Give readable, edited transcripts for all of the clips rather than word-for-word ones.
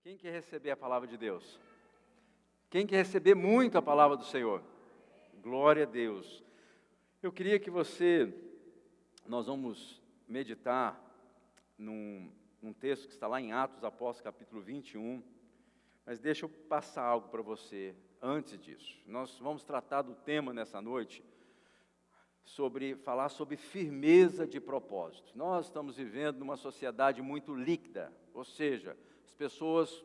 Quem quer receber a palavra de Deus? Quem quer receber muito a palavra do Senhor? Glória a Deus. Eu queria que nós vamos meditar num texto que está lá em Atos Apóstolos, capítulo 21, mas deixa eu passar algo para você antes disso. Nós vamos tratar do tema nessa noite, falar sobre firmeza de propósito. Nós estamos vivendo numa sociedade muito líquida, ou seja, as pessoas,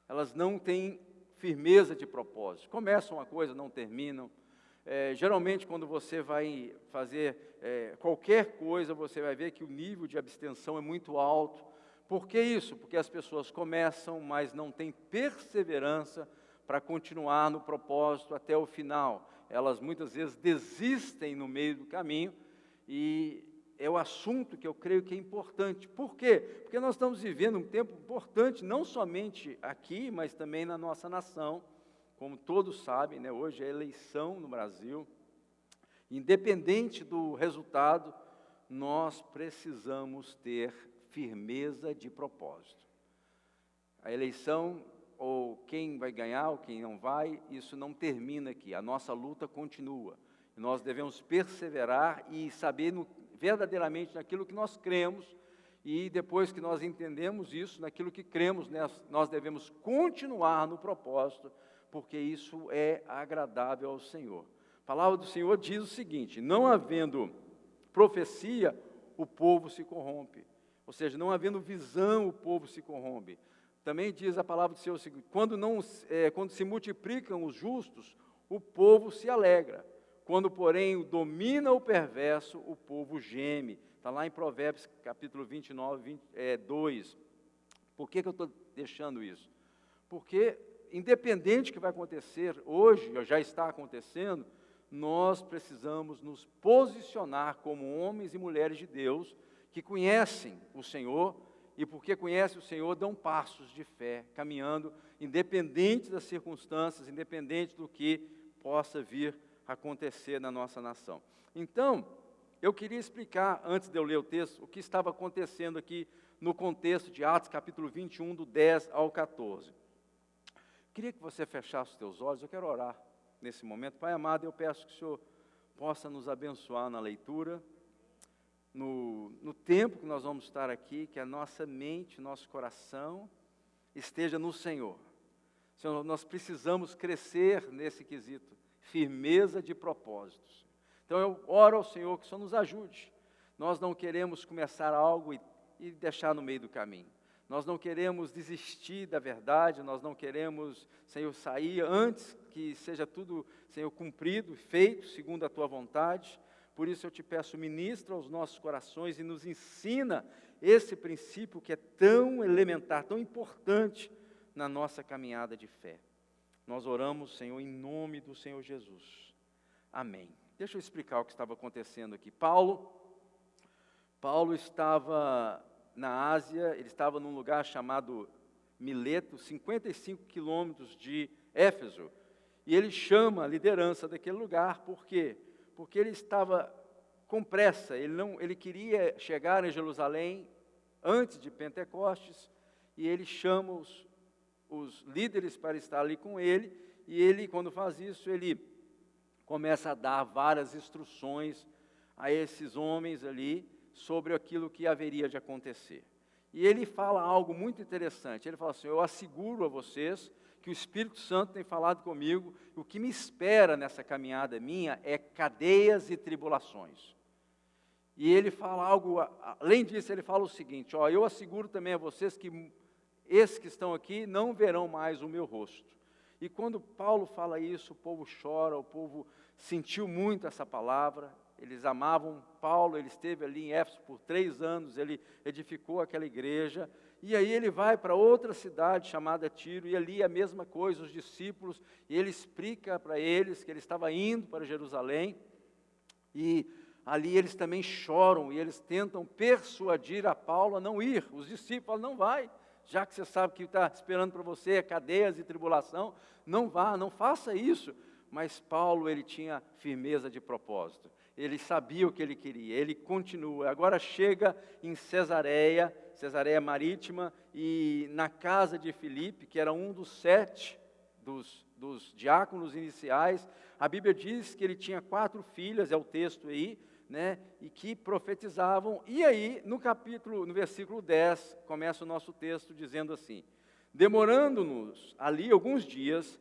elas não têm firmeza de propósito. Começam uma coisa, não terminam. Geralmente, quando você vai fazer qualquer coisa, você vai ver que o nível de abstenção é muito alto. Por que isso? Porque as pessoas começam, mas não têm perseverança para continuar no propósito até o final. Elas muitas vezes desistem no meio do caminho, e é o assunto que eu creio que é importante. Por quê? Porque nós estamos vivendo um tempo importante, não somente aqui, mas também na nossa nação. Como todos sabem, né, hoje é eleição no Brasil. Independente do resultado, nós precisamos ter firmeza de propósito. A eleição, ou quem vai ganhar, ou quem não vai, isso não termina aqui. A nossa luta continua. Nós devemos perseverar e saber verdadeiramente naquilo que nós cremos, e depois que nós entendemos isso, naquilo que cremos, nós devemos continuar no propósito, porque isso é agradável ao Senhor. A palavra do Senhor diz o seguinte: não havendo profecia, o povo se corrompe. Ou seja, não havendo visão, o povo se corrompe. Também diz a palavra do Senhor o seguinte: quando se multiplicam os justos, o povo se alegra. Quando, porém, domina o perverso, o povo geme. Está lá em Provérbios, capítulo 29, 2. Por que eu estou deixando isso? Porque, independente do que vai acontecer hoje, ou já está acontecendo, nós precisamos nos posicionar como homens e mulheres de Deus, que conhecem o Senhor, e porque conhecem o Senhor, dão passos de fé, caminhando, independente das circunstâncias, independente do que possa vir acontecer na nossa nação. Então, eu queria explicar, antes de eu ler o texto, o que estava acontecendo aqui no contexto de Atos, capítulo 21, do 10 ao 14. Queria que você fechasse os teus olhos, eu quero orar nesse momento. Pai amado, eu peço que o Senhor possa nos abençoar na leitura, no tempo que nós vamos estar aqui, que a nossa mente, nosso coração esteja no Senhor. Senhor, nós precisamos crescer nesse quesito, firmeza de propósitos. Então eu oro ao Senhor que o Senhor nos ajude. Nós não queremos começar algo e deixar no meio do caminho. Nós não queremos desistir da verdade, nós não queremos, Senhor, sair antes que seja tudo, Senhor, cumprido, feito, segundo a Tua vontade. Por isso eu te peço, ministra aos nossos corações e nos ensina esse princípio que é tão elementar, tão importante na nossa caminhada de fé. Nós oramos, Senhor, em nome do Senhor Jesus. Amém. Deixa eu explicar o que estava acontecendo aqui. Paulo estava na Ásia, ele estava num lugar chamado Mileto, 55 quilômetros de Éfeso, e ele chama a liderança daquele lugar. Por quê? Porque ele estava com pressa, ele queria chegar em Jerusalém antes de Pentecostes, e ele chama os líderes para estar ali com ele, e ele, quando faz isso, ele começa a dar várias instruções a esses homens ali, sobre aquilo que haveria de acontecer. E ele fala algo muito interessante, ele fala assim: eu asseguro a vocês que o Espírito Santo tem falado comigo, o que me espera nessa caminhada minha é cadeias e tribulações. E ele fala algo, além disso, ele fala o seguinte: eu asseguro também a vocês que esses que estão aqui não verão mais o meu rosto. E quando Paulo fala isso, o povo chora, o povo sentiu muito essa palavra. Eles amavam Paulo, ele esteve ali em Éfeso por 3 anos, ele edificou aquela igreja, e aí ele vai para outra cidade chamada Tiro, e ali a mesma coisa, os discípulos, e ele explica para eles que ele estava indo para Jerusalém, e ali eles também choram, e eles tentam persuadir a Paulo a não ir. Os discípulos falam: não vai, já que você sabe que está esperando para você é cadeias e tribulação, não vá, não faça isso. Mas Paulo, ele tinha firmeza de propósito, ele sabia o que ele queria, ele continua. Agora chega em Cesareia, Cesareia Marítima, e na casa de Filipe, que era um dos 7 dos diáconos iniciais, a Bíblia diz que ele tinha 4 filhas, é o texto aí, né, e que profetizavam. E aí, no versículo 10, começa o nosso texto dizendo assim: demorando-nos ali alguns dias,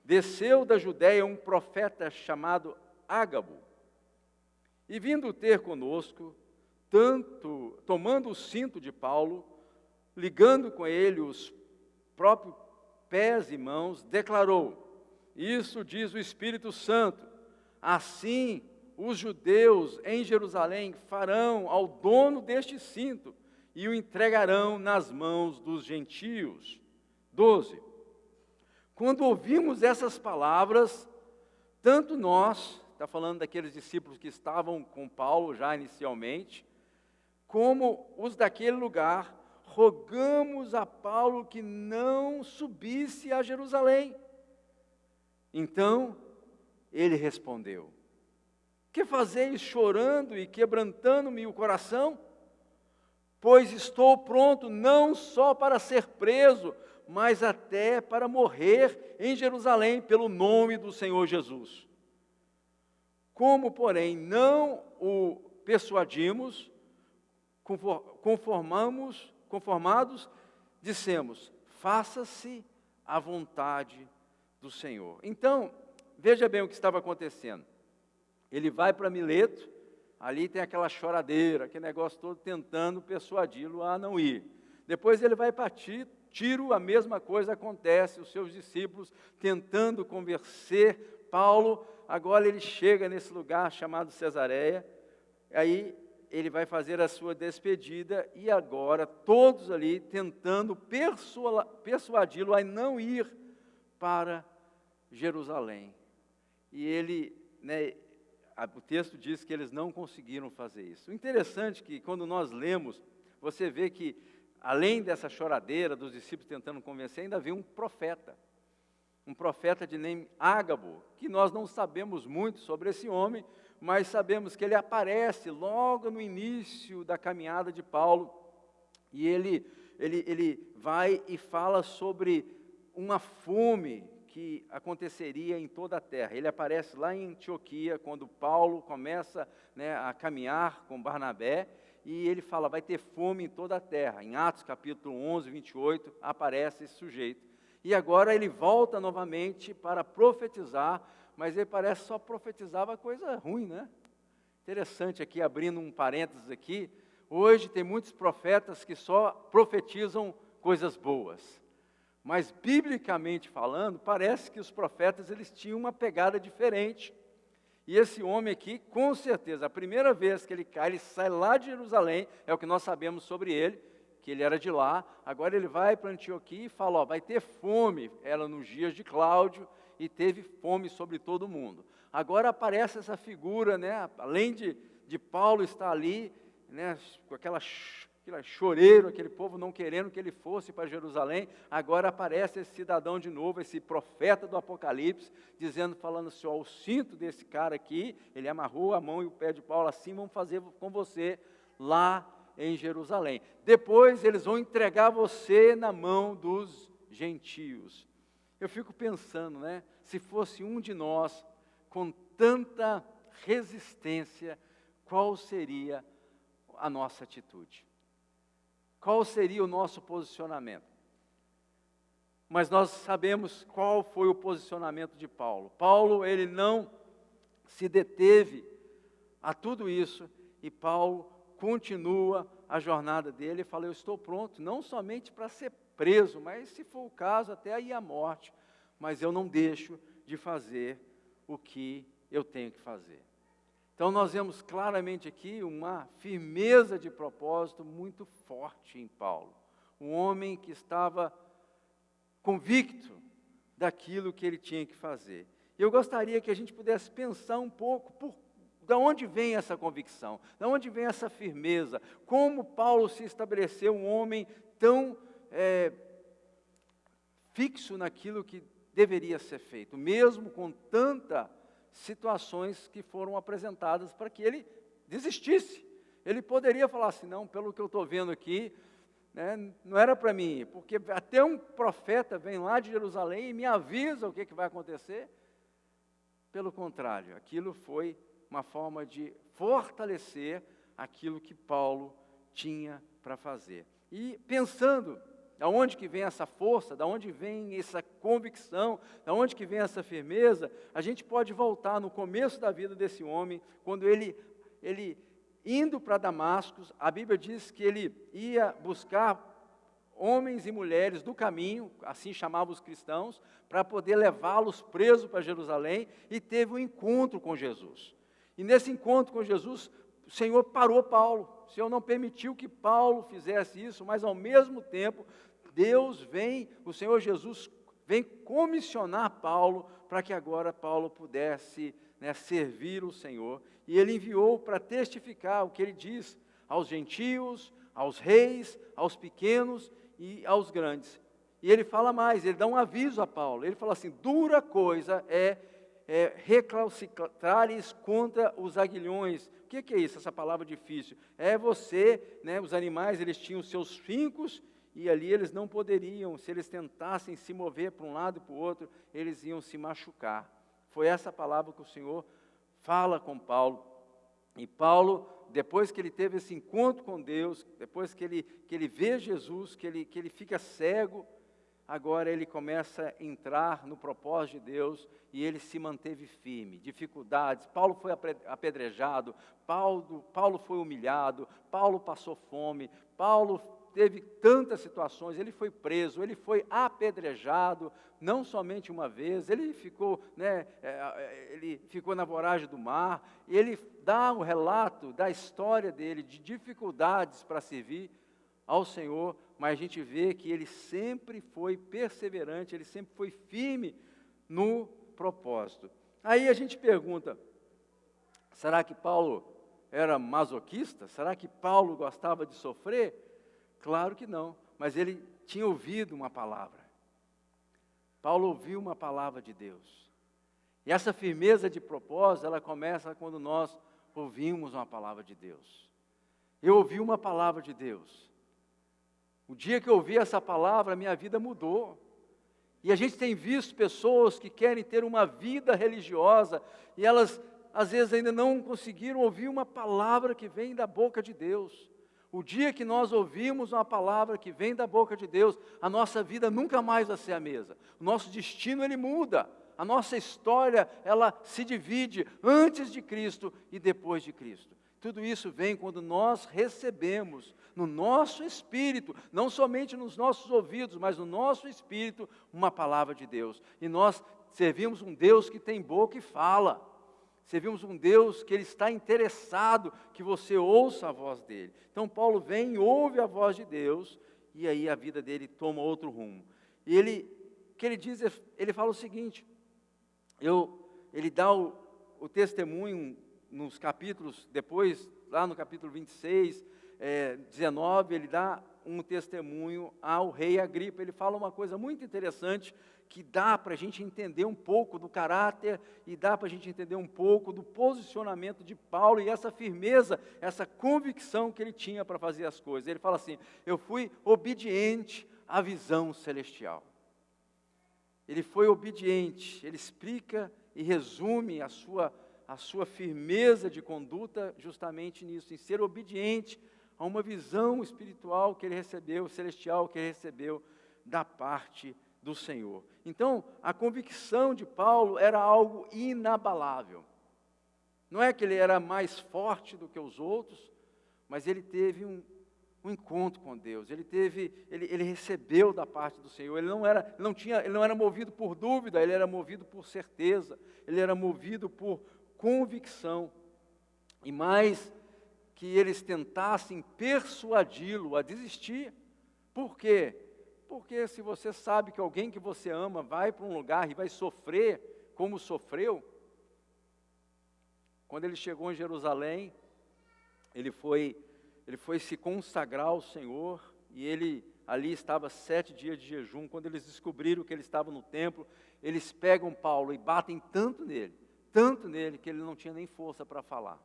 desceu da Judéia um profeta chamado Ágabo, e vindo ter conosco, tomando o cinto de Paulo, ligando com ele os próprios pés e mãos, declarou: isso diz o Espírito Santo, assim os judeus em Jerusalém farão ao dono deste cinto e o entregarão nas mãos dos gentios. 12. Quando ouvimos essas palavras, tanto nós, está falando daqueles discípulos que estavam com Paulo já inicialmente, como os daquele lugar, rogamos a Paulo que não subisse a Jerusalém. Então, ele respondeu: que fazeis chorando e quebrantando-me o coração? Pois estou pronto não só para ser preso, mas até para morrer em Jerusalém pelo nome do Senhor Jesus. Como, porém, não o persuadimos, conformados, dissemos: faça-se a vontade do Senhor. Então, veja bem o que estava acontecendo. Ele vai para Mileto, ali tem aquela choradeira, aquele negócio todo, tentando persuadi-lo a não ir. Depois ele vai para Tiro, a mesma coisa acontece, os seus discípulos tentando convencer Paulo. Agora ele chega nesse lugar chamado Cesareia, aí ele vai fazer a sua despedida, e agora todos ali tentando persuadi-lo a não ir para Jerusalém. E ele, o texto diz que eles não conseguiram fazer isso. O interessante é que quando nós lemos, você vê que além dessa choradeira dos discípulos tentando convencer, ainda vem um profeta de nome Ágabo, que nós não sabemos muito sobre esse homem, mas sabemos que ele aparece logo no início da caminhada de Paulo, e ele vai e fala sobre uma fome que aconteceria em toda a terra. Ele aparece lá em Antioquia, quando Paulo começa a caminhar com Barnabé, e ele fala: vai ter fome em toda a terra. Em Atos capítulo 11, 28, aparece esse sujeito. E agora ele volta novamente para profetizar, mas ele parece só profetizava coisa ruim, né? Interessante aqui, abrindo um parênteses aqui, hoje tem muitos profetas que só profetizam coisas boas. Mas, biblicamente falando, parece que os profetas eles tinham uma pegada diferente. E esse homem aqui, com certeza, a primeira vez que ele cai, ele sai lá de Jerusalém, é o que nós sabemos sobre ele, que ele era de lá. Agora ele vai para Antioquia e fala: vai ter fome. Era nos dias de Cláudio, e teve fome sobre todo mundo. Agora aparece essa figura, além de Paulo estar ali, com aquela choreiro, aquele povo não querendo que ele fosse para Jerusalém, agora aparece esse cidadão de novo, esse profeta do Apocalipse, falando assim: o cinto desse cara aqui, ele amarrou a mão e o pé de Paulo assim, vamos fazer com você lá em Jerusalém. Depois eles vão entregar você na mão dos gentios. Eu fico pensando, se fosse um de nós, com tanta resistência, qual seria a nossa atitude? Qual seria o nosso posicionamento? Mas nós sabemos qual foi o posicionamento de Paulo. Paulo, ele não se deteve a tudo isso, e Paulo continua a jornada dele e fala: eu estou pronto, não somente para ser preso, mas se for o caso, até aí a morte, mas eu não deixo de fazer o que eu tenho que fazer. Então nós vemos claramente aqui uma firmeza de propósito muito forte em Paulo. Um homem que estava convicto daquilo que ele tinha que fazer. E eu gostaria que a gente pudesse pensar um pouco de onde vem essa convicção, de onde vem essa firmeza, como Paulo se estabeleceu um homem tão fixo naquilo que deveria ser feito, mesmo com tantas situações que foram apresentadas para que ele desistisse. Ele poderia falar assim: não, pelo que eu estou vendo aqui, né? Não era para mim ir, porque até um profeta vem lá de Jerusalém e me avisa o que vai acontecer. Pelo contrário, aquilo foi uma forma de fortalecer aquilo que Paulo tinha para fazer. E pensando, da onde que vem essa força, da onde vem essa convicção, da onde que vem essa firmeza, a gente pode voltar no começo da vida desse homem, quando ele indo para Damasco, a Bíblia diz que ele ia buscar homens e mulheres do caminho, assim chamavam os cristãos, para poder levá-los presos para Jerusalém, e teve um encontro com Jesus. E nesse encontro com Jesus, o Senhor parou Paulo. O Senhor não permitiu que Paulo fizesse isso, mas ao mesmo tempo, o Senhor Jesus vem comissionar Paulo, para que agora Paulo pudesse, né, servir o Senhor. E ele enviou para testificar o que ele diz aos gentios, aos reis, aos pequenos e aos grandes. E ele fala mais, ele dá um aviso a Paulo. Ele fala assim: dura coisa é recalcitrares contra os aguilhões. O que é isso, essa palavra difícil? É você, né, os animais, eles tinham seus fincos, e ali eles não poderiam, se eles tentassem se mover para um lado e para o outro, eles iam se machucar. Foi essa palavra que o Senhor fala com Paulo. E Paulo, depois que ele teve esse encontro com Deus, depois que ele vê Jesus, que ele fica cego, agora ele começa a entrar no propósito de Deus, e ele se manteve firme. Dificuldades, Paulo foi apedrejado, Paulo foi humilhado, Paulo passou fome, Paulo teve tantas situações, ele foi preso, ele foi apedrejado, não somente uma vez, ele ficou na voragem do mar, e ele dá um relato da história dele, de dificuldades para servir ao Senhor, mas a gente vê que ele sempre foi perseverante, ele sempre foi firme no propósito. Aí a gente pergunta, será que Paulo era masoquista? Será que Paulo gostava de sofrer? Claro que não, mas ele tinha ouvido uma palavra. Paulo ouviu uma palavra de Deus. E essa firmeza de propósito, ela começa quando nós ouvimos uma palavra de Deus. Eu ouvi uma palavra de Deus. O dia que eu ouvi essa palavra, minha vida mudou. E a gente tem visto pessoas que querem ter uma vida religiosa, e elas, às vezes, ainda não conseguiram ouvir uma palavra que vem da boca de Deus. O dia que nós ouvimos uma palavra que vem da boca de Deus, a nossa vida nunca mais vai ser a mesma. O nosso destino, ele muda. A nossa história, ela se divide antes de Cristo e depois de Cristo. Tudo isso vem quando nós recebemos no nosso espírito, não somente nos nossos ouvidos, mas no nosso espírito, uma palavra de Deus. E nós servimos um Deus que tem boca e fala. Servimos um Deus que Ele está interessado que você ouça a voz dEle. Então Paulo vem e ouve a voz de Deus, e aí a vida dele toma outro rumo. E o que ele diz, ele fala o seguinte, ele dá o testemunho nos capítulos, depois, lá no capítulo 26, 19, ele dá um testemunho ao rei Agripa. Ele fala uma coisa muito interessante, que dá para a gente entender um pouco do caráter e dá para a gente entender um pouco do posicionamento de Paulo e essa firmeza, essa convicção que ele tinha para fazer as coisas. Ele fala assim: eu fui obediente à visão celestial. Ele foi obediente, ele explica e resume a sua firmeza de conduta justamente nisso, em ser obediente a uma visão espiritual que ele recebeu, celestial que ele recebeu da parte do Senhor. Então, a convicção de Paulo era algo inabalável. Não é que ele era mais forte do que os outros, mas ele teve um encontro com Deus. Ele recebeu da parte do Senhor. Ele não era movido por dúvida, ele era movido por certeza. Ele era movido por convicção. E mais que eles tentassem persuadi-lo a desistir. Por quê? Porque se você sabe que alguém que você ama vai para um lugar e vai sofrer como sofreu, quando ele chegou em Jerusalém, ele foi se consagrar ao Senhor, e ele ali estava 7 dias de jejum. Quando eles descobriram que ele estava no templo, eles pegam Paulo e batem tanto nele, que ele não tinha nem força para falar.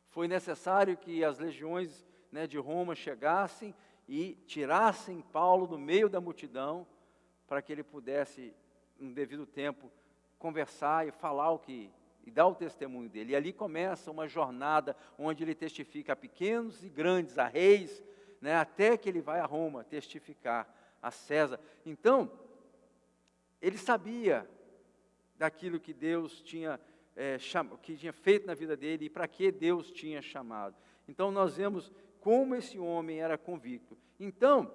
Foi necessário que as legiões, de Roma chegassem e tirassem Paulo do meio da multidão, para que ele pudesse, no devido tempo, conversar e falar e dar o testemunho dele. E ali começa uma jornada onde ele testifica a pequenos e grandes, a reis, né, até que ele vai a Roma testificar a César. Então, ele sabia daquilo que Deus tinha, que tinha feito na vida dele e para que Deus tinha chamado. Então, nós vemos como esse homem era convicto. Então,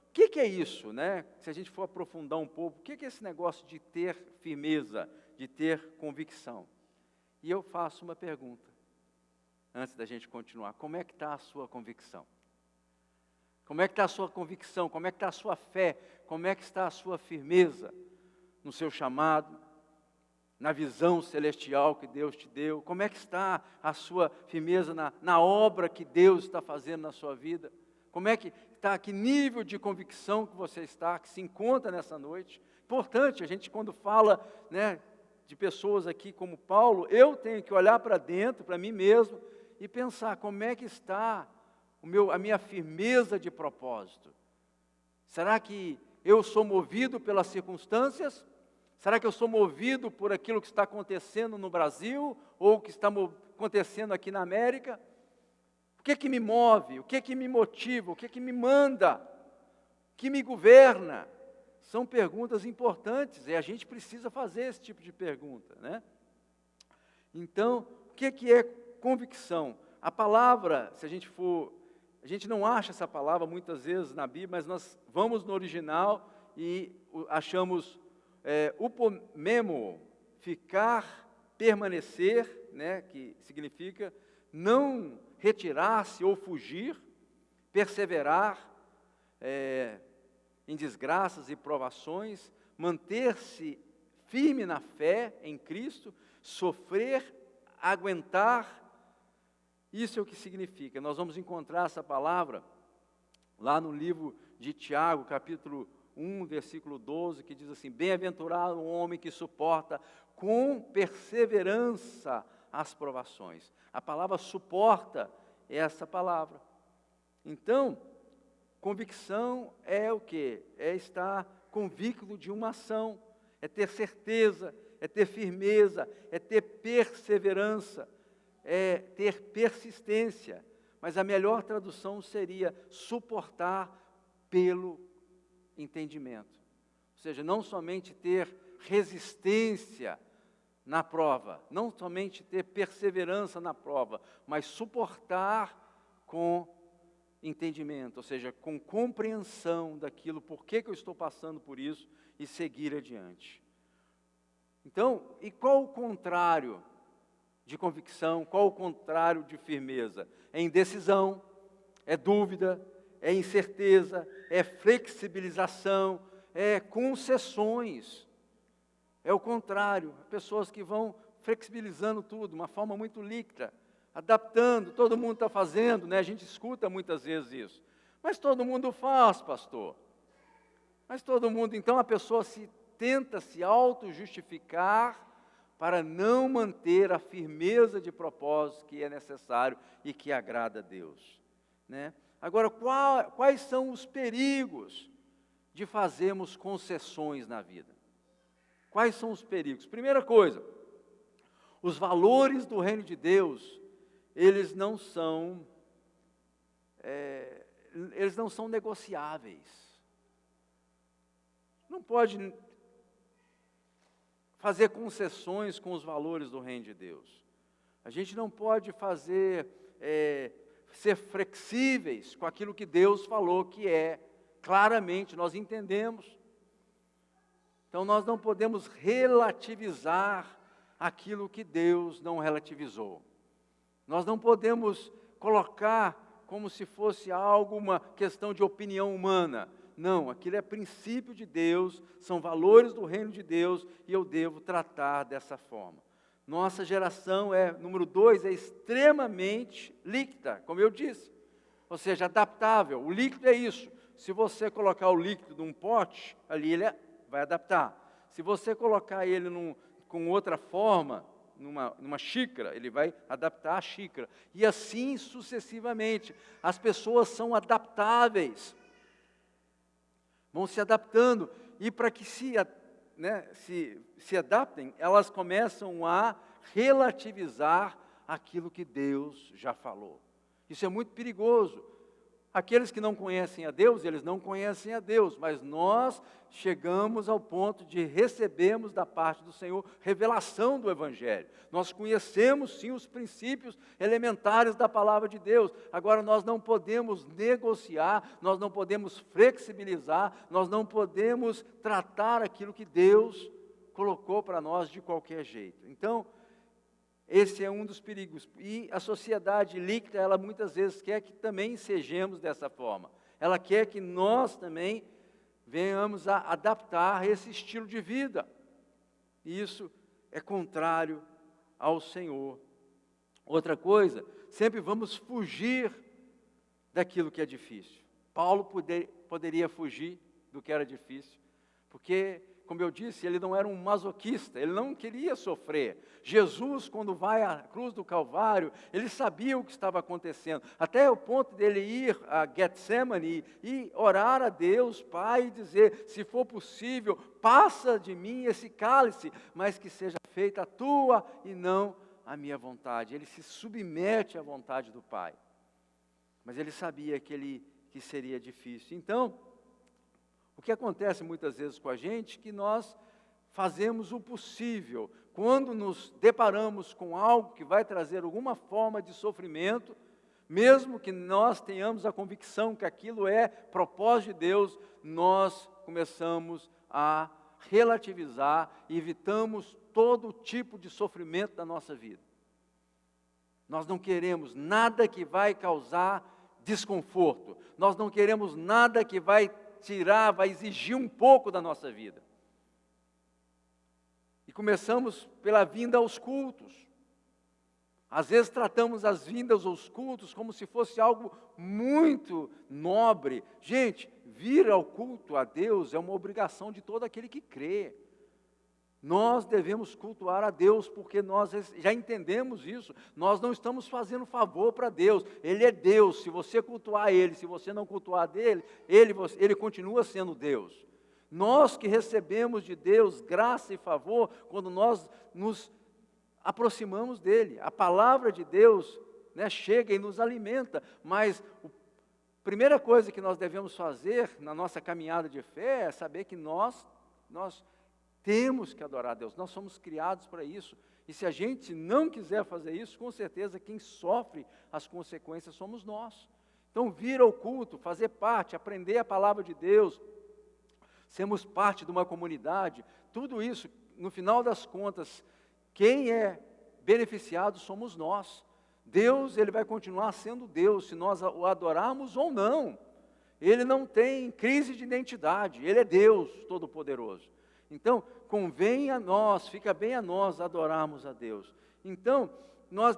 o que é isso, né? Se a gente for aprofundar um pouco, o que é esse negócio de ter firmeza, de ter convicção? E eu faço uma pergunta, antes da gente continuar: como é que está a sua convicção? Como é que está a sua convicção? Como é que está a sua fé? Como é que está a sua firmeza no seu chamado, na visão celestial que Deus te deu? Como é que está a sua firmeza na obra que Deus está fazendo na sua vida? Como é que está, que nível de convicção que você está, que se encontra nessa noite? Importante, a gente quando fala, né, de pessoas aqui como Paulo, eu tenho que olhar para dentro, para mim mesmo, e pensar como é que está a minha firmeza de propósito. Será que eu sou movido pelas circunstâncias? Será que eu sou movido por aquilo que está acontecendo no Brasil, ou que está acontecendo aqui na América? O que é que me move? O que é que me motiva? O que é que me manda? O que me governa? São perguntas importantes, e a gente precisa fazer esse tipo de pergunta, né? Então, o que é convicção? A palavra, se a gente não acha essa palavra muitas vezes na Bíblia, mas nós vamos no original e achamos upomemo, ficar, permanecer, né, que significa não retirar-se ou fugir, perseverar em desgraças e provações, manter-se firme na fé em Cristo, sofrer, aguentar. Isso é o que significa. Nós vamos encontrar essa palavra lá no livro de Tiago, capítulo 1, versículo 12, que diz assim: bem-aventurado o homem que suporta com perseverança as provações. A palavra suporta é essa palavra. Então, convicção é o quê? É estar convicto de uma ação, é ter certeza, é ter firmeza, é ter perseverança, é ter persistência. Mas a melhor tradução seria suportar pelo entendimento. Ou seja, não somente ter resistência na prova, não somente ter perseverança na prova, mas suportar com entendimento, ou seja, com compreensão daquilo, por que eu estou passando por isso, e seguir adiante. Então, e qual o contrário de convicção? Qual o contrário de firmeza? É indecisão, é dúvida, é incerteza, é flexibilização, é concessões. É o contrário, pessoas que vão flexibilizando tudo, de uma forma muito líquida, adaptando, todo mundo está fazendo, né? A gente escuta muitas vezes isso. Mas todo mundo faz, pastor. Mas todo mundo, então a pessoa tenta se auto-justificar para não manter a firmeza de propósito que é necessário e que agrada a Deus, né? Agora, quais são os perigos de fazermos concessões na vida? Quais são os perigos? Primeira coisa, os valores do reino de Deus, eles não são negociáveis. Não pode fazer concessões com os valores do reino de Deus. A gente não pode ser flexíveis com aquilo que Deus falou que é. Claramente, nós entendemos. Então, nós não podemos relativizar aquilo que Deus não relativizou. Nós não podemos colocar como se fosse algo, uma questão de opinião humana. Não, aquilo é princípio de Deus, são valores do reino de Deus, e eu devo tratar dessa forma. Nossa geração número 2, é extremamente líquida, como eu disse. Ou seja, adaptável. O líquido é isso. Se você colocar o líquido num pote, ali ele vai adaptar. Se você colocar ele com outra forma, numa xícara, ele vai adaptar a xícara. E assim sucessivamente. As pessoas são adaptáveis. Vão se adaptando. E para que se adaptem, elas começam a relativizar aquilo que Deus já falou. Isso é muito perigoso. Aqueles que não conhecem a Deus, eles não conhecem a Deus, mas nós chegamos ao ponto de recebermos da parte do Senhor revelação do Evangelho. Nós conhecemos sim os princípios elementares da palavra de Deus. Agora nós não podemos negociar, nós não podemos flexibilizar, nós não podemos tratar aquilo que Deus colocou para nós de qualquer jeito. Então, esse é um dos perigos. E a sociedade líquida, ela muitas vezes quer que também sejamos dessa forma. Ela quer que nós também venhamos a adaptar esse estilo de vida. E isso é contrário ao Senhor. Outra coisa, sempre vamos fugir daquilo que é difícil. Paulo poderia fugir do que era difícil, porque, como eu disse, ele não era um masoquista, ele não queria sofrer. Jesus, quando vai à cruz do Calvário, ele sabia o que estava acontecendo, até o ponto dele ir a Getsemane e orar a Deus, Pai, e dizer, se for possível, passa de mim esse cálice, mas que seja feita a tua e não a minha vontade. Ele se submete à vontade do Pai, mas ele sabia que seria difícil. Então, o que acontece muitas vezes com a gente, que nós fazemos o possível, quando nos deparamos com algo que vai trazer alguma forma de sofrimento, mesmo que nós tenhamos a convicção que aquilo é propósito de Deus, nós começamos a relativizar e evitamos todo tipo de sofrimento da nossa vida. Nós não queremos nada que vai causar desconforto, nós não queremos nada que vai exigir um pouco da nossa vida. E começamos pela vinda aos cultos. Às vezes tratamos as vindas aos cultos como se fosse algo muito nobre. Gente, vir ao culto a Deus é uma obrigação de todo aquele que crê. Nós devemos cultuar a Deus, porque nós já entendemos isso. Nós não estamos fazendo favor para Deus. Ele é Deus. Se você cultuar Ele, se você não cultuar dele, Ele continua sendo Deus. Nós que recebemos de Deus graça e favor, quando nós nos aproximamos dEle. A palavra de Deus, chega e nos alimenta, mas a primeira coisa que nós devemos fazer na nossa caminhada de fé é saber que nós temos que adorar a Deus, nós somos criados para isso. E se a gente não quiser fazer isso, com certeza quem sofre as consequências somos nós. Então, vir ao culto, fazer parte, aprender a palavra de Deus, sermos parte de uma comunidade, tudo isso, no final das contas, quem é beneficiado somos nós. Deus, Ele vai continuar sendo Deus, se nós o adorarmos ou não. Ele não tem crise de identidade, Ele é Deus Todo-Poderoso. Então, convém a nós, fica bem a nós adorarmos a Deus. Então, nós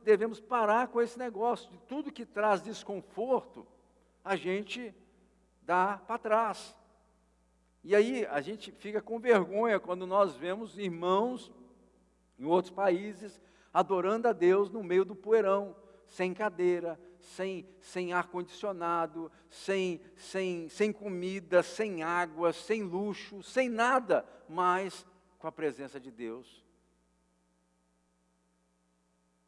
devemos parar com esse negócio de tudo que traz desconforto, a gente dá para trás. E aí, a gente fica com vergonha quando nós vemos irmãos em outros países adorando a Deus no meio do poeirão, sem cadeira, sem ar-condicionado, sem comida, sem água, sem luxo, sem nada, mas com a presença de Deus.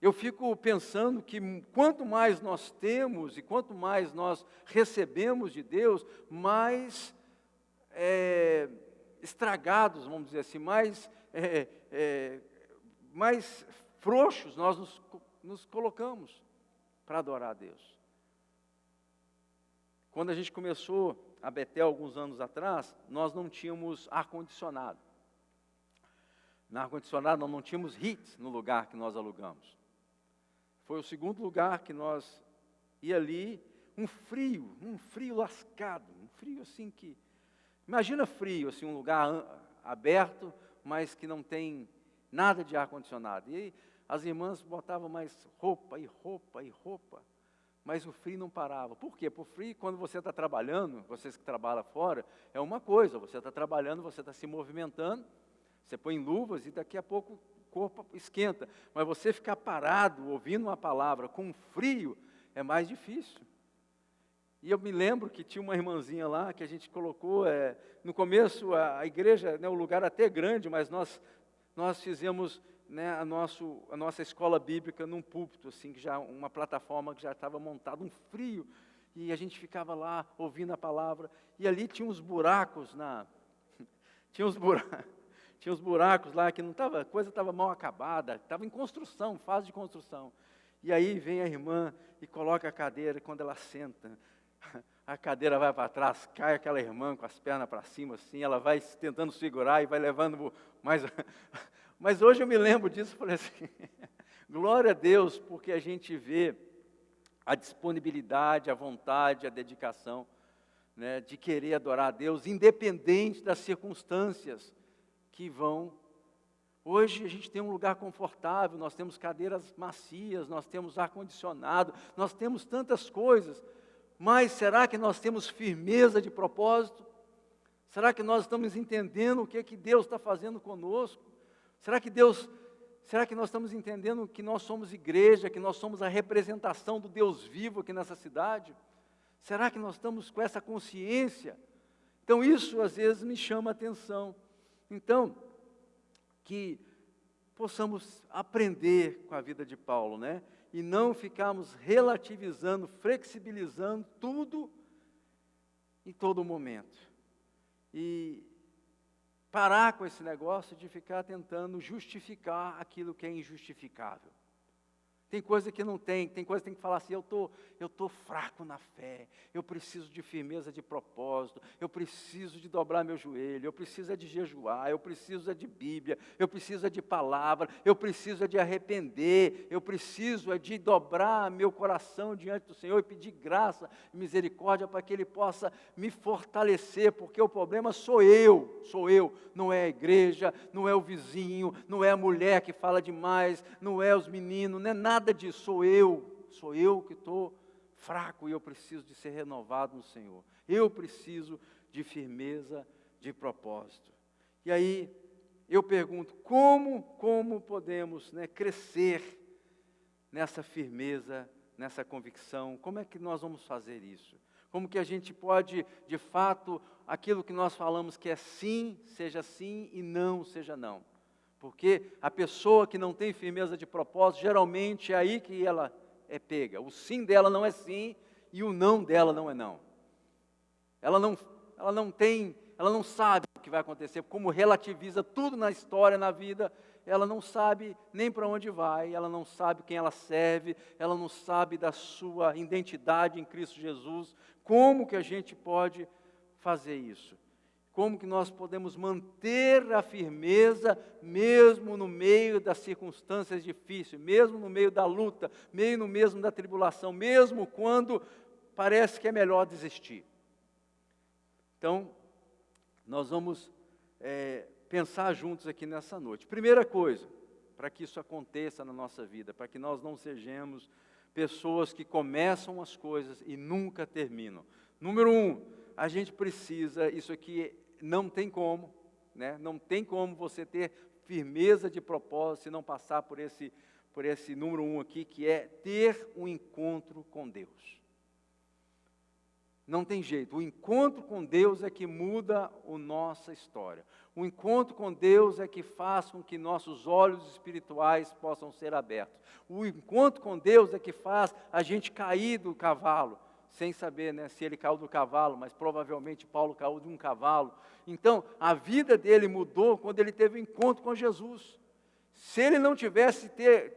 Eu fico pensando que quanto mais nós temos e quanto mais nós recebemos de Deus, mais estragados, vamos dizer assim, mais frouxos nós nos colocamos para adorar a Deus. Quando a gente começou a Betel alguns anos atrás, nós não tínhamos ar-condicionado. Na ar-condicionado nós não tínhamos heat no lugar que nós alugamos. Foi o segundo lugar que nós ia ali, um frio lascado, um frio assim que... Imagina frio, assim, um lugar aberto, mas que não tem nada de ar-condicionado. E aí, as irmãs botavam mais roupa, mas o frio não parava. Por quê? Por frio, quando você está trabalhando, vocês que trabalham fora, é uma coisa, você está trabalhando, você está se movimentando, você põe luvas e daqui a pouco corpo esquenta. Mas você ficar parado, ouvindo uma palavra com frio, é mais difícil. E eu me lembro que tinha uma irmãzinha lá, que a gente colocou, no começo a igreja, né, o lugar até grande, mas nós fizemos, né, a nossa escola bíblica num púlpito, assim, que já, uma plataforma que já estava montada, um frio, e a gente ficava lá ouvindo a palavra, e ali tinha uns buracos tinha uns buracos lá que não estava, a coisa estava mal acabada, estava em construção, fase de construção. E aí vem a irmã e coloca a cadeira, e quando ela senta, a cadeira vai para trás, cai aquela irmã com as pernas para cima, assim, ela vai tentando segurar e vai levando mais. Mas hoje eu me lembro disso, falei assim, glória a Deus, porque a gente vê a disponibilidade, a vontade, a dedicação, né, de querer adorar a Deus, independente das circunstâncias que vão. Hoje a gente tem um lugar confortável, nós temos cadeiras macias, nós temos ar-condicionado, nós temos tantas coisas, mas será que nós temos firmeza de propósito? Será que nós estamos entendendo o que é que Deus está fazendo conosco? Será que nós estamos entendendo que nós somos igreja, que nós somos a representação do Deus vivo aqui nessa cidade? Será que nós estamos com essa consciência? Então isso às vezes me chama a atenção. Então, que possamos aprender com a vida de Paulo, né? E não ficarmos relativizando, flexibilizando tudo em todo momento. E parar com esse negócio de ficar tentando justificar aquilo que é injustificável. Tem coisa que não tem coisa que tem que falar assim, eu tô fraco na fé, eu preciso de firmeza de propósito, eu preciso de dobrar meu joelho, eu preciso de jejuar, eu preciso de Bíblia, eu preciso de palavra, eu preciso de arrepender, eu preciso de dobrar meu coração diante do Senhor e pedir graça e misericórdia para que Ele possa me fortalecer, porque o problema sou eu, não é a igreja, não é o vizinho, não é a mulher que fala demais, não é os meninos, não é nada disso, sou eu que estou fraco e eu preciso de ser renovado no Senhor, eu preciso de firmeza de propósito. E aí eu pergunto, como podemos, né, crescer nessa firmeza, nessa convicção? Como é que nós vamos fazer isso? Como que a gente pode, de fato, aquilo que nós falamos que é sim, seja sim e não seja não? Porque a pessoa que não tem firmeza de propósito, geralmente é aí que ela é pega. O sim dela não é sim e o não dela não é não. Ela não sabe o que vai acontecer, como relativiza tudo na história, na vida, ela não sabe nem para onde vai, ela não sabe quem ela serve, ela não sabe da sua identidade em Cristo Jesus. Como que a gente pode fazer isso? Como que nós podemos manter a firmeza, mesmo no meio das circunstâncias difíceis, mesmo no meio da luta, mesmo da tribulação, mesmo quando parece que é melhor desistir. Então, nós vamos pensar juntos aqui nessa noite. Primeira coisa, para que isso aconteça na nossa vida, para que nós não sejamos pessoas que começam as coisas e nunca terminam. Número 1, a gente precisa, isso aqui não tem como, né? Não tem como você ter firmeza de propósito se não passar por esse número 1 aqui, que é ter um encontro com Deus. Não tem jeito, o encontro com Deus é que muda a nossa história. O encontro com Deus é que faz com que nossos olhos espirituais possam ser abertos. O encontro com Deus é que faz a gente cair do cavalo, sem saber, né, se ele caiu do cavalo, mas provavelmente Paulo caiu de um cavalo. Então, a vida dele mudou quando ele teve um encontro com Jesus. Se ele não tivesse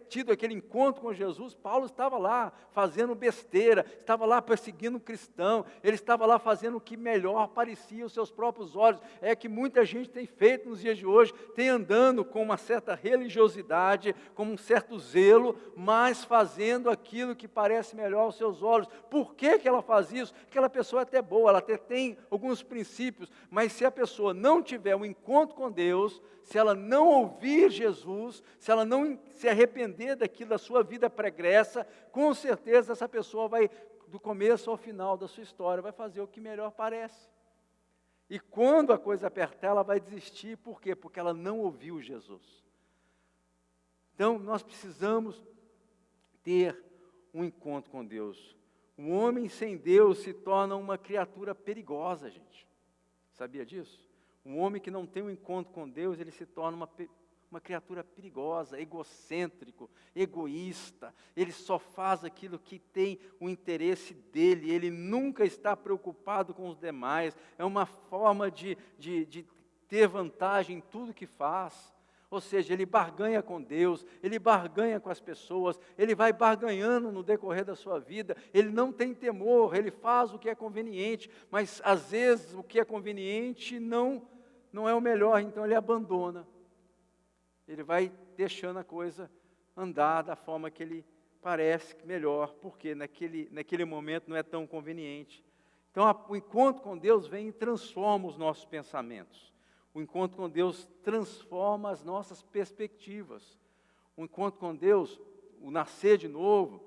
tido aquele encontro com Jesus, Paulo estava lá fazendo besteira, estava lá perseguindo um cristão, ele estava lá fazendo o que melhor parecia aos seus próprios olhos. É que muita gente tem feito nos dias de hoje, tem andando com uma certa religiosidade, com um certo zelo, mas fazendo aquilo que parece melhor aos seus olhos. Por que ela faz isso? Aquela pessoa é até boa, ela até tem alguns princípios, mas se a pessoa não tiver um encontro com Deus, se ela não ouvir Jesus, se ela não se arrepender daquilo da sua vida pregressa, com certeza essa pessoa vai, do começo ao final da sua história, vai fazer o que melhor parece. E quando a coisa apertar, ela vai desistir, por quê? Porque ela não ouviu Jesus. Então, nós precisamos ter um encontro com Deus. Um homem sem Deus se torna uma criatura perigosa, gente. Sabia disso? Um homem que não tem um encontro com Deus, ele se torna uma criatura perigosa, egocêntrico, egoísta. Ele só faz aquilo que tem o interesse dele, ele nunca está preocupado com os demais. É uma forma de ter vantagem em tudo que faz. Ou seja, ele barganha com Deus, ele barganha com as pessoas, ele vai barganhando no decorrer da sua vida, ele não tem temor, ele faz o que é conveniente, mas às vezes o que é conveniente não é o melhor, então ele abandona. Ele vai deixando a coisa andar da forma que ele parece melhor, porque naquele momento não é tão conveniente. Então o encontro com Deus vem e transforma os nossos pensamentos. O encontro com Deus transforma as nossas perspectivas. O encontro com Deus, o nascer de novo,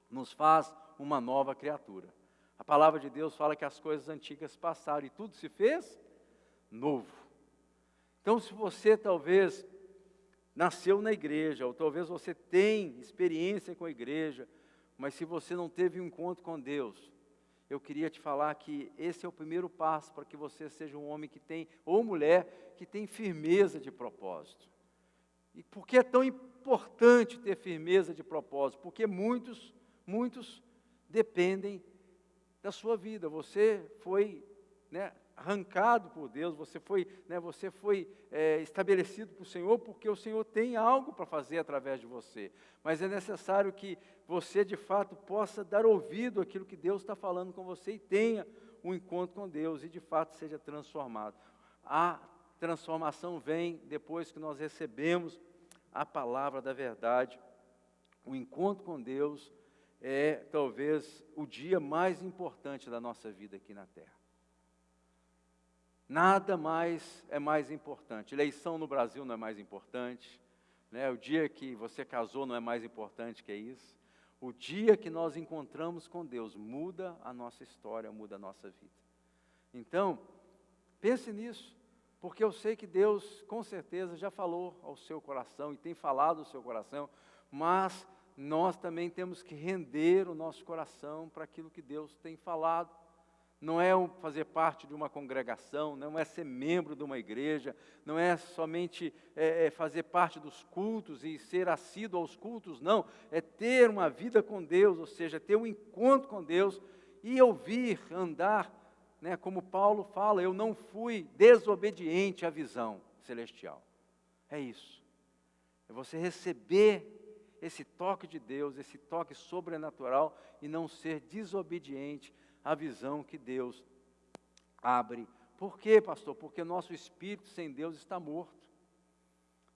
nos faz uma nova criatura. A palavra de Deus fala que as coisas antigas passaram e tudo se fez novo. Então, se você talvez nasceu na igreja, ou talvez você tem experiência com a igreja, mas se você não teve um encontro com Deus, eu queria te falar que esse é o primeiro passo para que você seja um homem que tem, ou mulher, que tem firmeza de propósito. E por que é tão importante ter firmeza de propósito? Porque muitos dependem da sua vida. Você foi arrancado por Deus, você foi estabelecido por Senhor, porque o Senhor tem algo para fazer através de você. Mas é necessário que você, de fato, possa dar ouvido àquilo que Deus está falando com você e tenha um encontro com Deus e, de fato, seja transformado. A transformação vem depois que nós recebemos a palavra da verdade. O encontro com Deus é, talvez, o dia mais importante da nossa vida aqui na Terra. Nada mais é mais importante. Eleição no Brasil não é mais importante, o dia que você casou não é mais importante que isso. O dia que nós encontramos com Deus muda a nossa história, muda a nossa vida. Então, pense nisso, porque eu sei que Deus, com certeza, já falou ao seu coração e tem falado ao seu coração, mas nós também temos que render o nosso coração para aquilo que Deus tem falado. Não é fazer parte de uma congregação, não é ser membro de uma igreja, não é somente fazer parte dos cultos e ser assíduo aos cultos, não. É ter uma vida com Deus, ou seja, ter um encontro com Deus e ouvir, andar, como Paulo fala, eu não fui desobediente à visão celestial. É isso. É você receber esse toque de Deus, esse toque sobrenatural e não ser desobediente a visão que Deus abre. Por quê, pastor? Porque nosso espírito sem Deus está morto.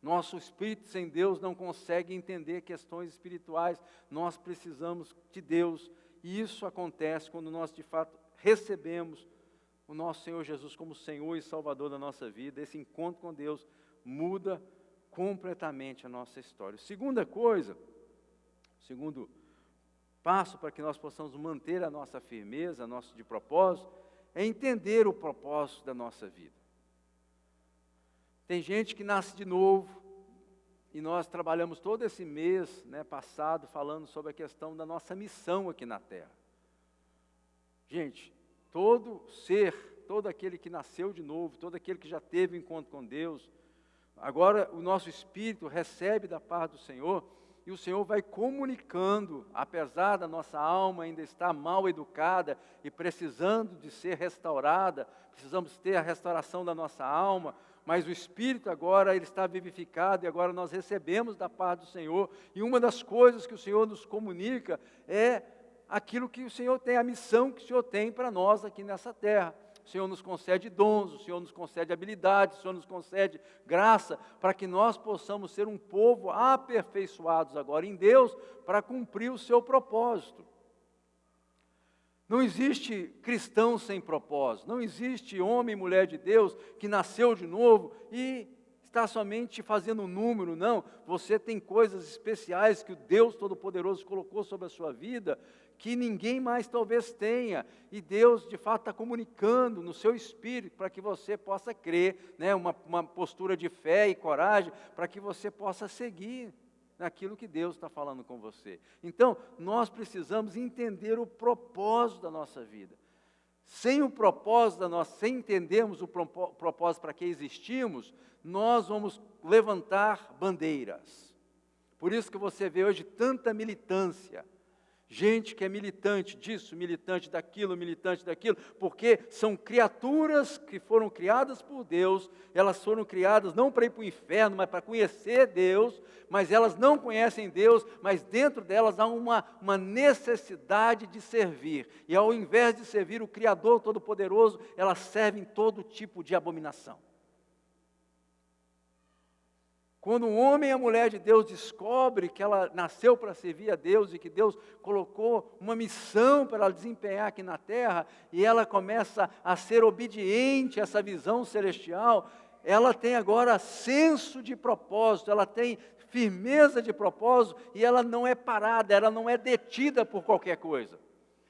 Nosso espírito sem Deus não consegue entender questões espirituais. Nós precisamos de Deus. E isso acontece quando nós, de fato, recebemos o nosso Senhor Jesus como Senhor e Salvador da nossa vida. Esse encontro com Deus muda completamente a nossa história. Segunda coisa, segundo passo para que nós possamos manter a nossa firmeza, nosso de propósito, é entender o propósito da nossa vida. Tem gente que nasce de novo, e nós trabalhamos todo esse mês passado falando sobre a questão da nossa missão aqui na Terra. Gente, todo ser, todo aquele que nasceu de novo, todo aquele que já teve um encontro com Deus, agora o nosso espírito recebe da parte do Senhor, e o Senhor vai comunicando, apesar da nossa alma ainda estar mal educada e precisando de ser restaurada, precisamos ter a restauração da nossa alma, mas o Espírito agora ele está vivificado e agora nós recebemos da parte do Senhor. E uma das coisas que o Senhor nos comunica é aquilo que o Senhor tem, a missão que o Senhor tem para nós aqui nessa terra. O Senhor nos concede dons, o Senhor nos concede habilidades, o Senhor nos concede graça, para que nós possamos ser um povo aperfeiçoados agora em Deus, para cumprir o seu propósito. Não existe cristão sem propósito, não existe homem e mulher de Deus que nasceu de novo e está somente fazendo um número, não. Você tem coisas especiais que o Deus Todo-Poderoso colocou sobre a sua vida, que ninguém mais talvez tenha, e Deus de fato está comunicando no seu espírito, para que você possa crer, uma postura de fé e coragem, para que você possa seguir. naquilo que Deus está falando com você. Então, nós precisamos entender o propósito da nossa vida. Sem o propósito da nossa, sem entendermos o propósito para que existimos, nós vamos levantar bandeiras. Por isso que você vê hoje tanta militância. Gente que é militante disso, militante daquilo, porque são criaturas que foram criadas por Deus, elas foram criadas não para ir para o inferno, mas para conhecer Deus, mas elas não conhecem Deus, mas dentro delas há uma necessidade de servir, e ao invés de servir o Criador Todo-Poderoso, elas servem todo tipo de abominação. Quando um homem e a mulher de Deus descobre que ela nasceu para servir a Deus e que Deus colocou uma missão para ela desempenhar aqui na terra, e ela começa a ser obediente a essa visão celestial, ela tem agora senso de propósito, ela tem firmeza de propósito, e ela não é parada, ela não é detida por qualquer coisa.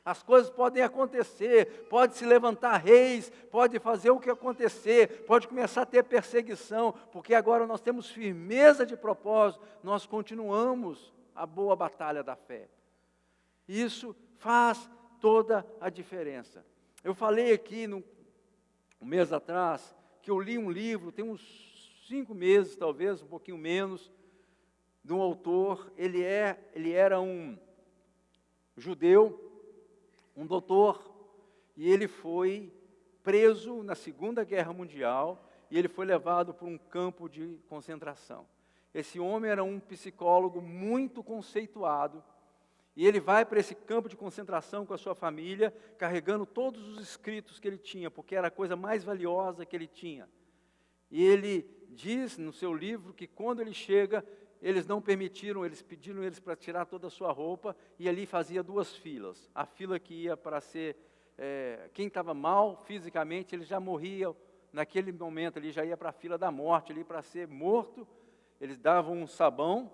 As coisas podem acontecer, pode se levantar reis, pode fazer o que acontecer, pode começar a ter perseguição, porque agora nós temos firmeza de propósito, nós continuamos a boa batalha da fé. Isso faz toda a diferença. Eu falei aqui, um mês atrás, que eu li um livro, tem uns 5 meses talvez, um pouquinho menos, de um autor, ele era um judeu, um doutor, e ele foi preso na Segunda Guerra Mundial, e ele foi levado para um campo de concentração. Esse homem era um psicólogo muito conceituado, e ele vai para esse campo de concentração com a sua família, carregando todos os escritos que ele tinha, porque era a coisa mais valiosa que ele tinha. E ele diz no seu livro que quando ele chega, eles não permitiram, eles pediram eles para tirar toda a sua roupa, e ali fazia 2 filas. A fila que ia para ser, quem estava mal fisicamente, ele já morria, naquele momento ele já ia para a fila da morte, ali para ser morto. Eles davam um sabão,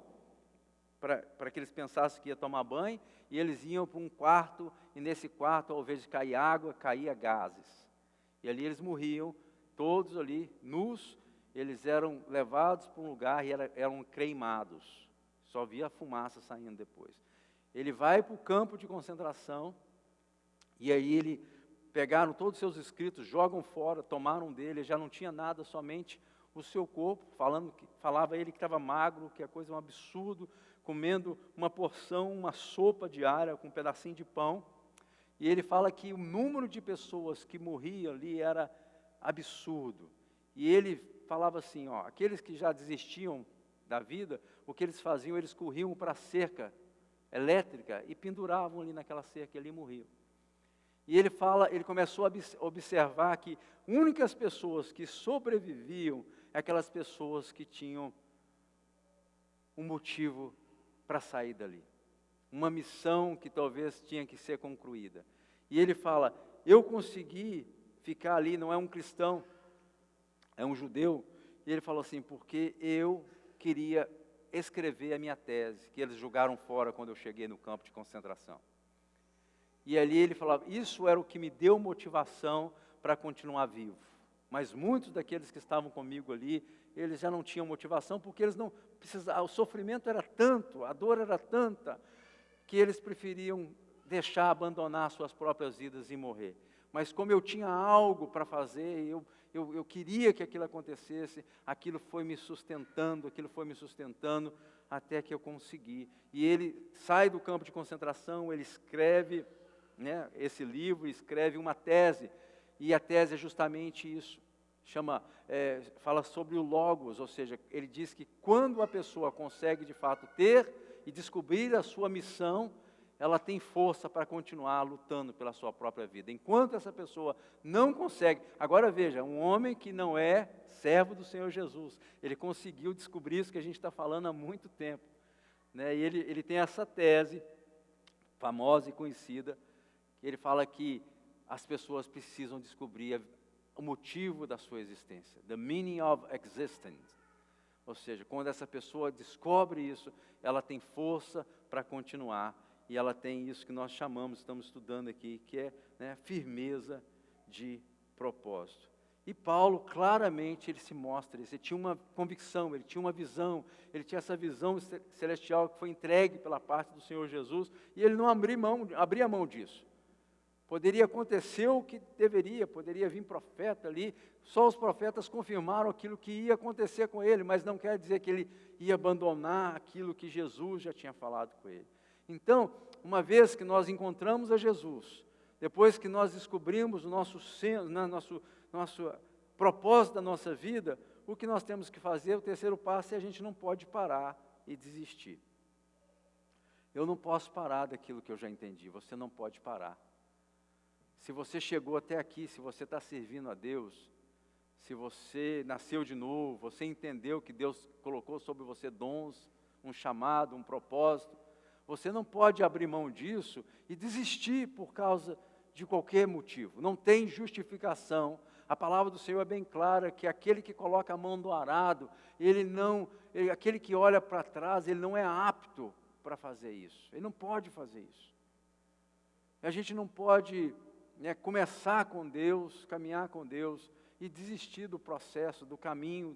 para que eles pensassem que ia tomar banho, e eles iam para um quarto, e nesse quarto, ao invés de cair água, caía gases. E ali eles morriam, todos ali, nus. Eles eram levados para um lugar e eram queimados. Só via a fumaça saindo depois. Ele vai para o campo de concentração, e aí pegaram todos os seus escritos, jogam fora, tomaram dele, já não tinha nada, somente o seu corpo, falava ele que estava magro, que a coisa é um absurdo, comendo uma porção, uma sopa diária, com um pedacinho de pão. E ele fala que o número de pessoas que morriam ali era absurdo. E ele falava assim, aqueles que já desistiam da vida, o que eles faziam, eles corriam para a cerca elétrica e penduravam ali naquela cerca e ali morriam. E ele começou a observar que únicas pessoas que sobreviviam, aquelas pessoas que tinham um motivo para sair dali, uma missão que talvez tinha que ser concluída. E ele fala, eu consegui ficar ali, não é um cristão, é um judeu, e ele falou assim, porque eu queria escrever a minha tese, que eles jogaram fora quando eu cheguei no campo de concentração. E ali ele falava, isso era o que me deu motivação para continuar vivo. Mas muitos daqueles que estavam comigo ali, eles já não tinham motivação, porque eles não precisavam, o sofrimento era tanto, a dor era tanta, que eles preferiam abandonar suas próprias vidas e morrer. Mas como eu tinha algo para fazer, eu queria que aquilo acontecesse, aquilo foi me sustentando, até que eu consegui. E ele sai do campo de concentração, ele escreve esse livro, escreve uma tese, e a tese é justamente isso, fala sobre o Logos, ou seja, ele diz que quando a pessoa consegue de fato ter e descobrir a sua missão, ela tem força para continuar lutando pela sua própria vida. Enquanto essa pessoa não consegue, agora veja, um homem que não é servo do Senhor Jesus, ele conseguiu descobrir isso que a gente está falando há muito tempo. E ele tem essa tese, famosa e conhecida, que ele fala que as pessoas precisam descobrir o motivo da sua existência, the meaning of existence. Ou seja, quando essa pessoa descobre isso, ela tem força para continuar, e ela tem isso que nós chamamos, estamos estudando aqui, que é firmeza de propósito. E Paulo, claramente, ele se mostra isso. Ele tinha uma convicção, ele tinha uma visão, ele tinha essa visão celestial que foi entregue pela parte do Senhor Jesus, e ele não abria mão disso. Poderia acontecer o que deveria, poderia vir profeta ali, só os profetas confirmaram aquilo que ia acontecer com ele, mas não quer dizer que ele ia abandonar aquilo que Jesus já tinha falado com ele. Então, uma vez que nós encontramos a Jesus, depois que nós descobrimos o nosso propósito da nossa vida, o que nós temos que fazer, o terceiro passo, é a gente não pode parar e desistir. Eu não posso parar daquilo que eu já entendi, você não pode parar. Se você chegou até aqui, se você está servindo a Deus, se você nasceu de novo, você entendeu que Deus colocou sobre você dons, um chamado, um propósito, você não pode abrir mão disso e desistir por causa de qualquer motivo. Não tem justificação. A palavra do Senhor é bem clara que aquele que coloca a mão no arado, aquele que olha para trás, ele não é apto para fazer isso. Ele não pode fazer isso. A gente não pode começar com Deus, caminhar com Deus e desistir do processo, do caminho,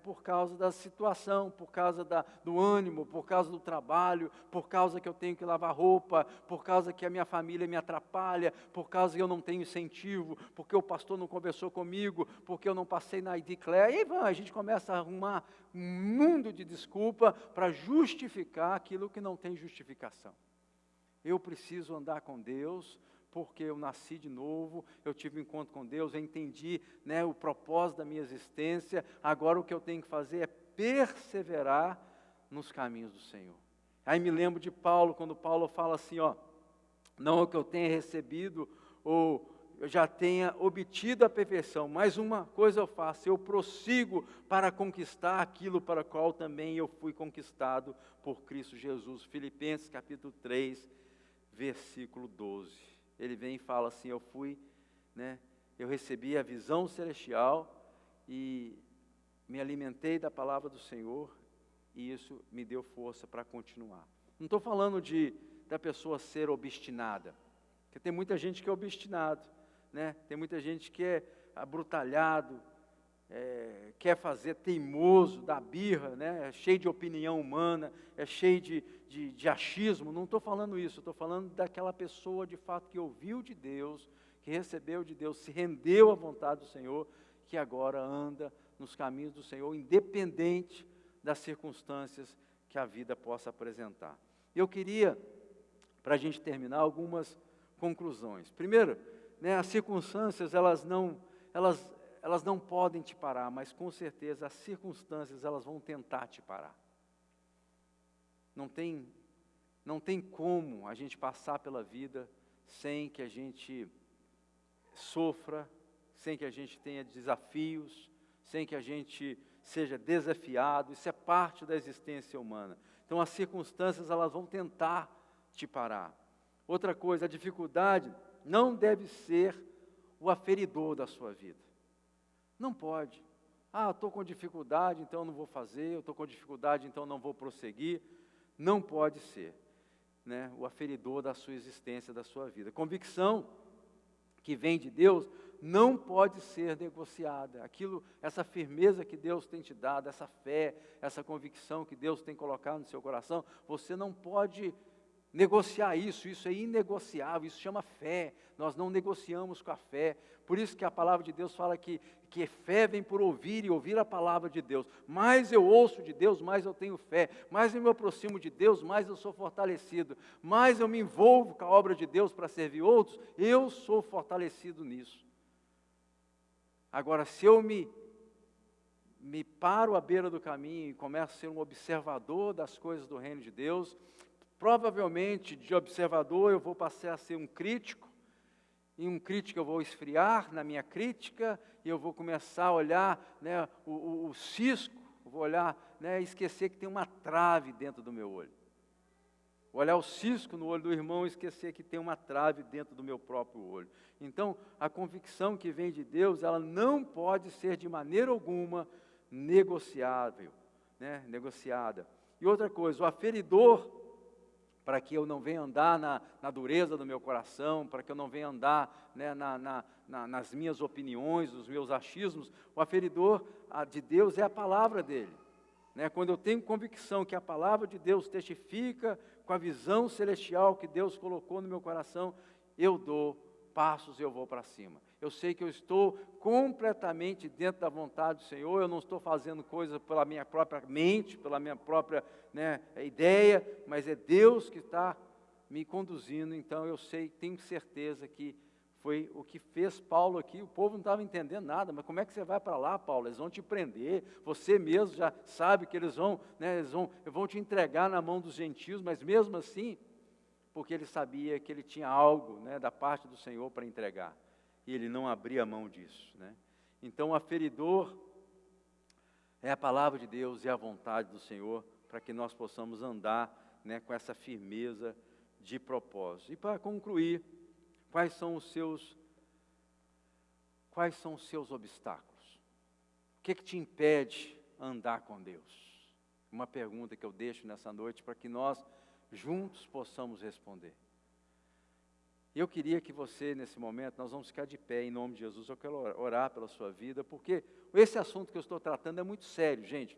por causa da situação, por causa do ânimo, por causa do trabalho, por causa que eu tenho que lavar roupa, por causa que a minha família me atrapalha, por causa que eu não tenho incentivo, porque o pastor não conversou comigo, porque eu não passei na ID-Clare, e a gente começa a arrumar um mundo de desculpa para justificar aquilo que não tem justificação. Eu preciso andar com Deus, porque eu nasci de novo, eu tive um encontro com Deus, eu entendi o propósito da minha existência, agora o que eu tenho que fazer é perseverar nos caminhos do Senhor. Aí me lembro de Paulo, quando Paulo fala assim, não é o que eu tenha recebido, ou eu já tenha obtido a perfeição, mas uma coisa eu faço, eu prossigo para conquistar aquilo para o qual também eu fui conquistado por Cristo Jesus. Filipenses capítulo 3, versículo 12. Ele vem e fala assim, eu recebi a visão celestial e me alimentei da palavra do Senhor e isso me deu força para continuar. Não estou falando da pessoa ser obstinada, porque tem muita gente que é obstinado, tem muita gente que é abrutalhado, quer fazer teimoso, dá birra, é cheio de opinião humana, é cheio de achismo. Não estou falando isso, estou falando daquela pessoa de fato que ouviu de Deus, que recebeu de Deus, se rendeu à vontade do Senhor, que agora anda nos caminhos do Senhor, independente das circunstâncias que a vida possa apresentar. Eu queria, para a gente terminar, algumas conclusões. Primeiro, as circunstâncias, elas não podem te parar, mas com certeza as circunstâncias elas vão tentar te parar. Não tem como a gente passar pela vida sem que a gente sofra, sem que a gente tenha desafios, sem que a gente seja desafiado. Isso é parte da existência humana. Então as circunstâncias elas vão tentar te parar. Outra coisa, a dificuldade não deve ser o aferidor da sua vida. Não pode. Eu estou com dificuldade, então eu não vou fazer, eu estou com dificuldade, então eu não vou prosseguir. Não pode ser, o aferidor da sua existência, da sua vida. Convicção que vem de Deus não pode ser negociada. Essa firmeza que Deus tem te dado, essa fé, essa convicção que Deus tem colocado no seu coração, você não pode negociar isso é inegociável, isso chama fé. Nós não negociamos com a fé. Por isso que a palavra de Deus fala que fé vem por ouvir e ouvir a palavra de Deus. Mais eu ouço de Deus, mais eu tenho fé. Mais eu me aproximo de Deus, mais eu sou fortalecido. Mais eu me envolvo com a obra de Deus para servir outros, eu sou fortalecido nisso. Agora, se eu me paro à beira do caminho e começo a ser um observador das coisas do reino de Deus, provavelmente de observador eu vou passar a ser um crítico, e um crítico eu vou esfriar na minha crítica, e eu vou começar a olhar o cisco, vou olhar, esquecer que tem uma trave dentro do meu olho. Olhar o cisco no olho do irmão e esquecer que tem uma trave dentro do meu próprio olho. Então, a convicção que vem de Deus, ela não pode ser de maneira alguma negociada. E outra coisa, o aferidor para que eu não venha andar na dureza do meu coração, para que eu não venha andar, né, nas minhas opiniões, nos meus achismos. O aferidor de Deus é a palavra dele. Né? Quando eu tenho convicção que a palavra de Deus testifica com a visão celestial que Deus colocou no meu coração, eu dou passos e eu vou para cima. Eu sei que eu estou completamente dentro da vontade do Senhor, eu não estou fazendo coisas pela minha própria mente, pela minha própria, né, ideia, mas é Deus que está me conduzindo. Então eu sei, tenho certeza que foi o que fez Paulo aqui. O povo não estava entendendo nada, mas como é que você vai para lá, Paulo? Eles vão te prender, você mesmo já sabe que eles vão te entregar na mão dos gentios, mas mesmo assim, porque ele sabia que ele tinha algo, né, da parte do Senhor para entregar, e ele não abria mão disso, né? Então o aferidor é a palavra de Deus e a vontade do Senhor, para que nós possamos andar, né, com essa firmeza de propósito. E para concluir, quais são os seus obstáculos? O que te impede andar com Deus? Uma pergunta que eu deixo nessa noite para que nós juntos possamos responder. Eu queria que você, nesse momento, nós vamos ficar de pé em nome de Jesus. Eu quero orar pela sua vida, porque esse assunto que eu estou tratando é muito sério, gente.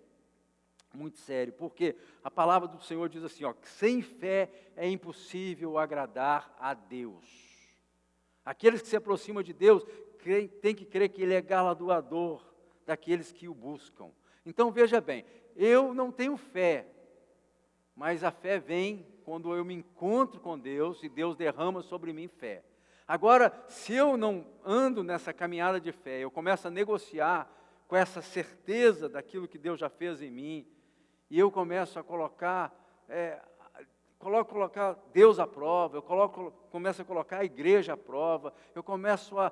Muito sério, porque a palavra do Senhor diz assim, que sem fé é impossível agradar a Deus. Aqueles que se aproximam de Deus têm que crer que Ele é galardoador daqueles que o buscam. Então veja bem, eu não tenho fé, mas a fé vem quando eu me encontro com Deus e Deus derrama sobre mim fé. Agora, se eu não ando nessa caminhada de fé, eu começo a negociar com essa certeza daquilo que Deus já fez em mim, e eu começo a colocar Deus à prova, começo a colocar a igreja à prova, eu começo a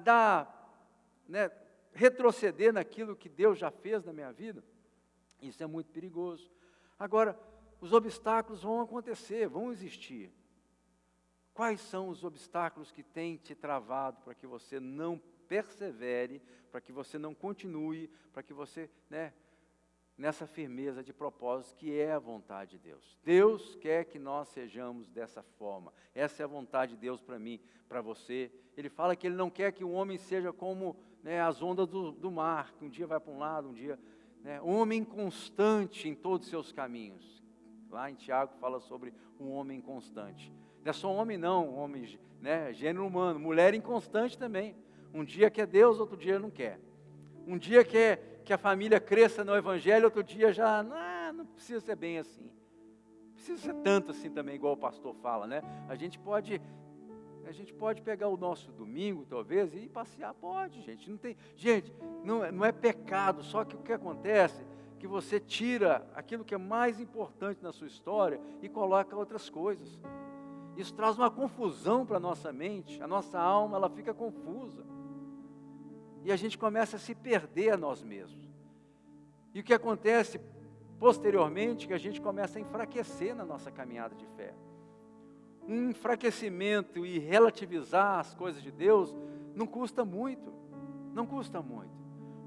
dar, né, retroceder naquilo que Deus já fez na minha vida. Isso é muito perigoso. Agora, os obstáculos vão acontecer, vão existir. Quais são os obstáculos que têm te travado para que você não persevere, para que você não continue, para que você, né, nessa firmeza de propósito que é a vontade de Deus? Deus quer que nós sejamos dessa forma. Essa é a vontade de Deus para mim, para você. Ele fala que Ele não quer que o homem seja como, né, as ondas do mar, que um dia vai para um lado, um dia... Um homem constante em todos os seus caminhos. Lá em Tiago fala sobre um homem constante. Não é só um homem não, um homem, né, gênero humano, mulher inconstante também. Um dia quer Deus, outro dia não quer. Um dia quer que a família cresça no Evangelho, outro dia já, não precisa ser bem assim. Não precisa ser tanto assim também, igual o pastor fala, né? A gente pode pegar o nosso domingo, talvez, e ir passear, pode, gente. Não é pecado, só que o que acontece é que você tira aquilo que é mais importante na sua história e coloca outras coisas. Isso traz uma confusão para a nossa mente, a nossa alma, ela fica confusa. E a gente começa a se perder a nós mesmos. E o que acontece posteriormente, é que a gente começa a enfraquecer na nossa caminhada de fé. Um enfraquecimento e relativizar as coisas de Deus não custa muito, não custa muito.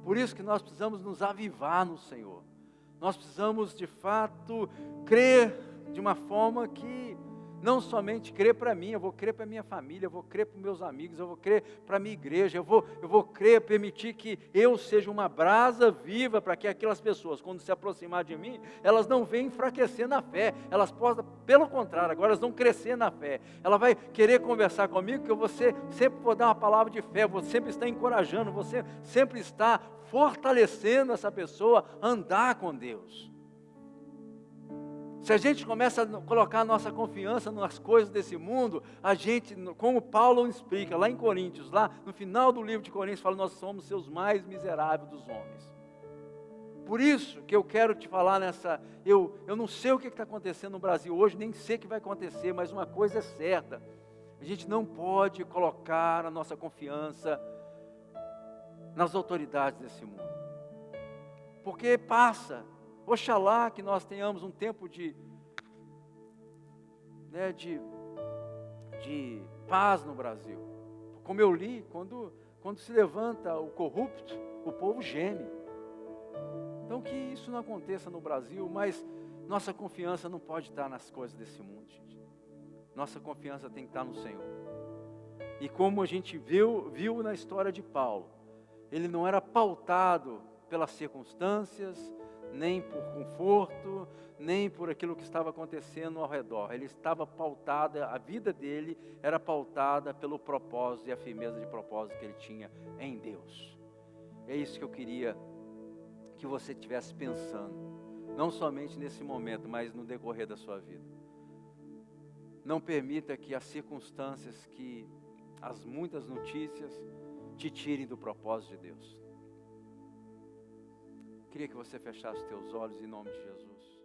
Por isso que nós precisamos nos avivar no Senhor. Nós precisamos de fato crer de uma forma que não somente crer para mim, eu vou crer para a minha família, eu vou crer para os meus amigos, eu vou crer para a minha igreja, eu vou crer, permitir que eu seja uma brasa viva para que aquelas pessoas, quando se aproximar de mim, elas não venham enfraquecer na fé, elas possam, pelo contrário, agora elas vão crescer na fé. Ela vai querer conversar comigo, que eu sempre vou dar uma palavra de fé, vou sempre estar encorajando, você sempre está fortalecendo essa pessoa a andar com Deus. Se a gente começa a colocar a nossa confiança nas coisas desse mundo, a gente, como Paulo explica lá em Coríntios, lá no final do livro de Coríntios, fala, nós somos seus mais miseráveis dos homens. Por isso que eu quero te falar eu não sei o que está acontecendo no Brasil hoje, nem sei o que vai acontecer, mas uma coisa é certa, a gente não pode colocar a nossa confiança nas autoridades desse mundo, porque passa. Oxalá que nós tenhamos um tempo de paz no Brasil. Como eu li, quando se levanta o corrupto, o povo geme. Então que isso não aconteça no Brasil, mas Nossa confiança não pode estar nas coisas desse mundo, gente. Nossa confiança tem que estar no Senhor. E como a gente viu na história de Paulo, ele não era pautado pelas circunstâncias, nem por conforto, nem por aquilo que estava acontecendo ao redor. Ele estava pautada, a vida dele era pautada pelo propósito e a firmeza de propósito que ele tinha em Deus. É isso que eu queria que você estivesse pensando, não somente nesse momento, mas no decorrer da sua vida. Não permita que as circunstâncias, que as muitas notícias te tirem do propósito de Deus. Queria que você fechasse os teus olhos em nome de Jesus.